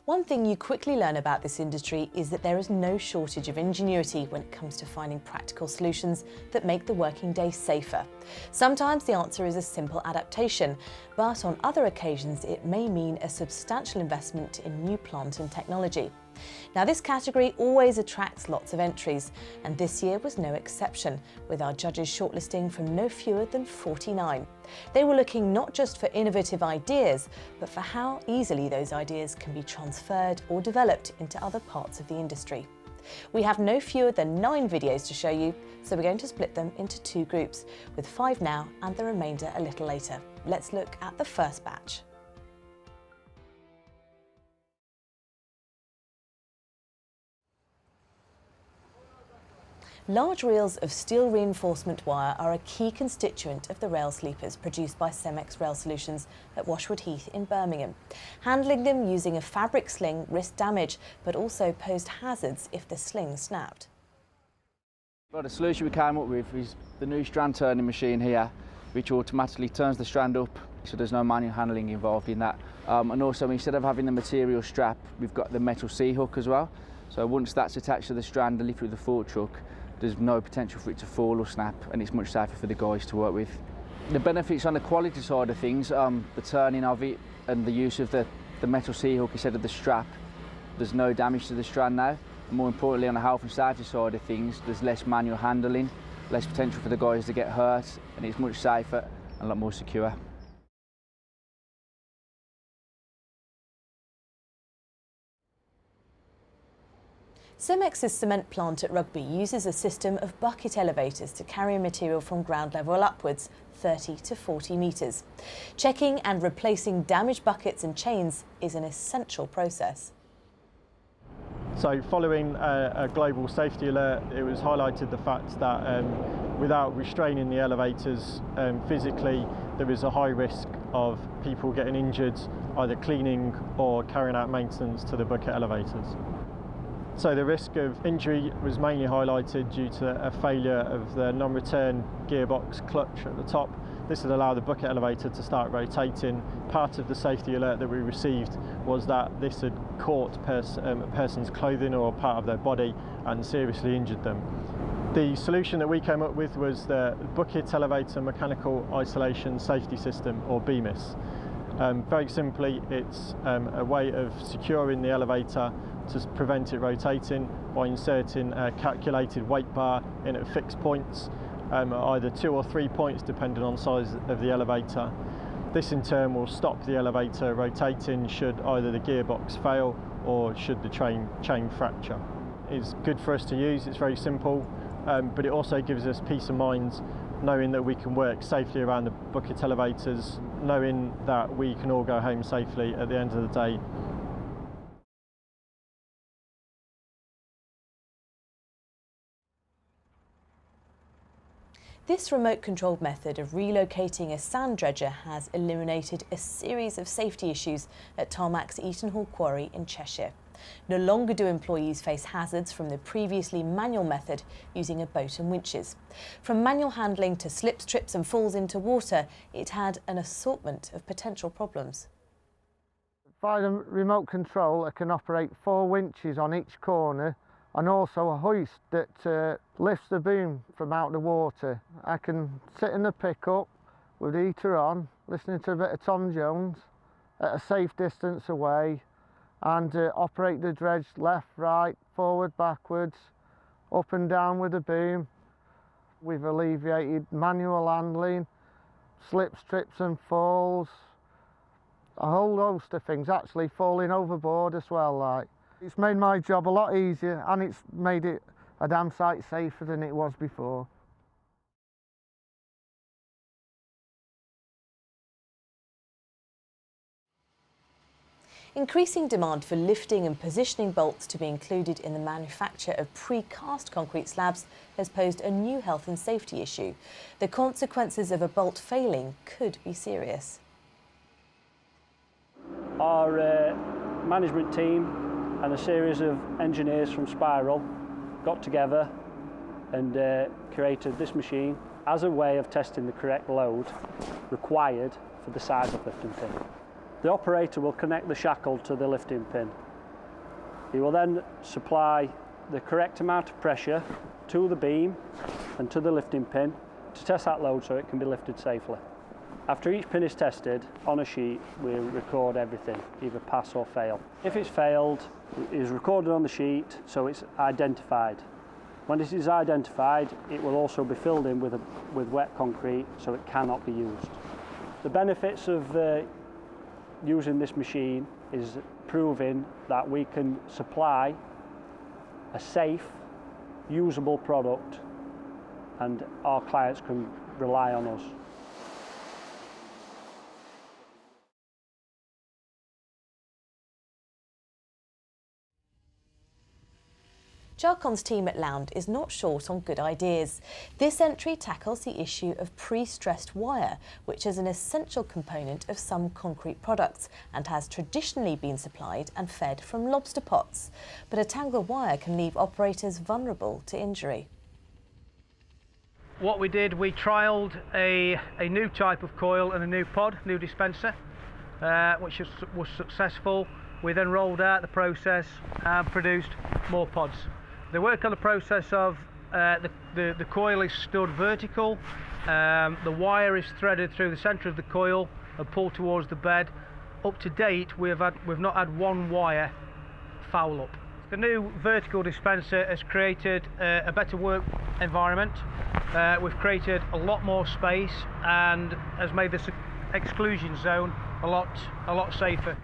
One thing you quickly learn about this industry is that there is no shortage of ingenuity when it comes to finding practical solutions that make the working day safer. Sometimes the answer is a simple adaptation, but on other occasions it may mean a substantial investment in new plant and technology. Now, this category always attracts lots of entries, and this year was no exception, with our judges shortlisting from no fewer than 49. They were looking not just for innovative ideas, but for how easily those ideas can be transferred or developed into other parts of the industry. We have no fewer than 9 videos to show you, so we're going to split them into 2 groups, with 5 now and the remainder a little later. Let's look at the first batch. Large reels of steel reinforcement wire are a key constituent of the rail sleepers produced by Cemex Rail Solutions at Washwood Heath in Birmingham. Handling them using a fabric sling risked damage, but also posed hazards if the sling snapped. Well, the solution we came up with is the new Strand turning machine here, which automatically turns the strand up, so there's no manual handling involved in that. And also, instead of having the material strap, we've got the metal C-hook as well. So once that's attached to the strand and lifted with the fork truck, there's no potential for it to fall or snap, and it's much safer for the guys to work with. The benefits on the quality side of things, the turning of it and the use of the metal C-hook instead of the strap, there's no damage to the strand now. And more importantly, on the health and safety side of things, there's less manual handling, less potential for the guys to get hurt, and it's much safer and a lot more secure. Cemex's cement plant at Rugby uses a system of bucket elevators to carry material from ground level upwards, 30 to 40 metres. Checking and replacing damaged buckets and chains is an essential process. So following a global safety alert, it was highlighted the fact that without restraining the elevators physically, there is a high risk of people getting injured, either cleaning or carrying out maintenance to the bucket elevators. So the risk of injury was mainly highlighted due to a failure of the non-return gearbox clutch at the top. This would allow the bucket elevator to start rotating. Part of the safety alert that we received was that this had caught a person's clothing or part of their body and seriously injured them. The solution that we came up with was the Bucket Elevator Mechanical Isolation Safety System, or BMIS. Very simply, it's a way of securing the elevator to prevent it rotating by inserting a calculated weight bar in at fixed points, either 2 or 3 points depending on size of the elevator. This in turn will stop the elevator rotating should either the gearbox fail or should the chain fracture. It's good for us to use, it's very simple, but it also gives us peace of mind knowing that we can work safely around the bucket elevators, knowing that we can all go home safely at the end of the day. This remote-controlled method of relocating a sand dredger has eliminated a series of safety issues at Tarmac's Eaton Hall Quarry in Cheshire. No longer do employees face hazards from the previously manual method using a boat and winches. From manual handling to slips, trips and falls into water, it had an assortment of potential problems. By the remote control, I can operate 4 winches on each corner and also a hoist that lifts the boom from out the water. I can sit in the pickup with the heater on, listening to a bit of Tom Jones at a safe distance away, and operate the dredge left, right, forward, backwards, up and down with the boom. We've alleviated manual handling, slips, trips and falls, a whole host of things, actually falling overboard as well. Like. It's made my job a lot easier, and it's made it a damn sight safer than it was before. Increasing demand for lifting and positioning bolts to be included in the manufacture of precast concrete slabs has posed a new health and safety issue. The consequences of a bolt failing could be serious. Our management team and a series of engineers from Spiral got together and created this machine as a way of testing the correct load required for the size of lifting pin. The operator will connect the shackle to the lifting pin We will then supply the correct amount of pressure to the beam and to the lifting pin to test that load so it can be lifted safely. After each pin is tested, on a sheet we record everything, either pass or fail. If it's failed, it is recorded on the sheet so it's identified. When it is identified, it will also be filled in with wet concrete so it cannot be used. The benefits of using this machine is proving that we can supply a safe, usable product and our clients can rely on us. Jarcon's team at Lound is not short on good ideas. This entry tackles the issue of pre-stressed wire, which is an essential component of some concrete products and has traditionally been supplied and fed from lobster pots. But a tangled wire can leave operators vulnerable to injury. What we did, we trialled a new type of coil and a new pod, new dispenser, which was successful. We then rolled out the process and produced more pods. They work on the process of the coil is stood vertical, the wire is threaded through the centre of the coil and pulled towards the bed. Up to date, we've not had one wire foul up. The new vertical dispenser has created a better work environment. We've created a lot more space and has made this exclusion zone a lot safer.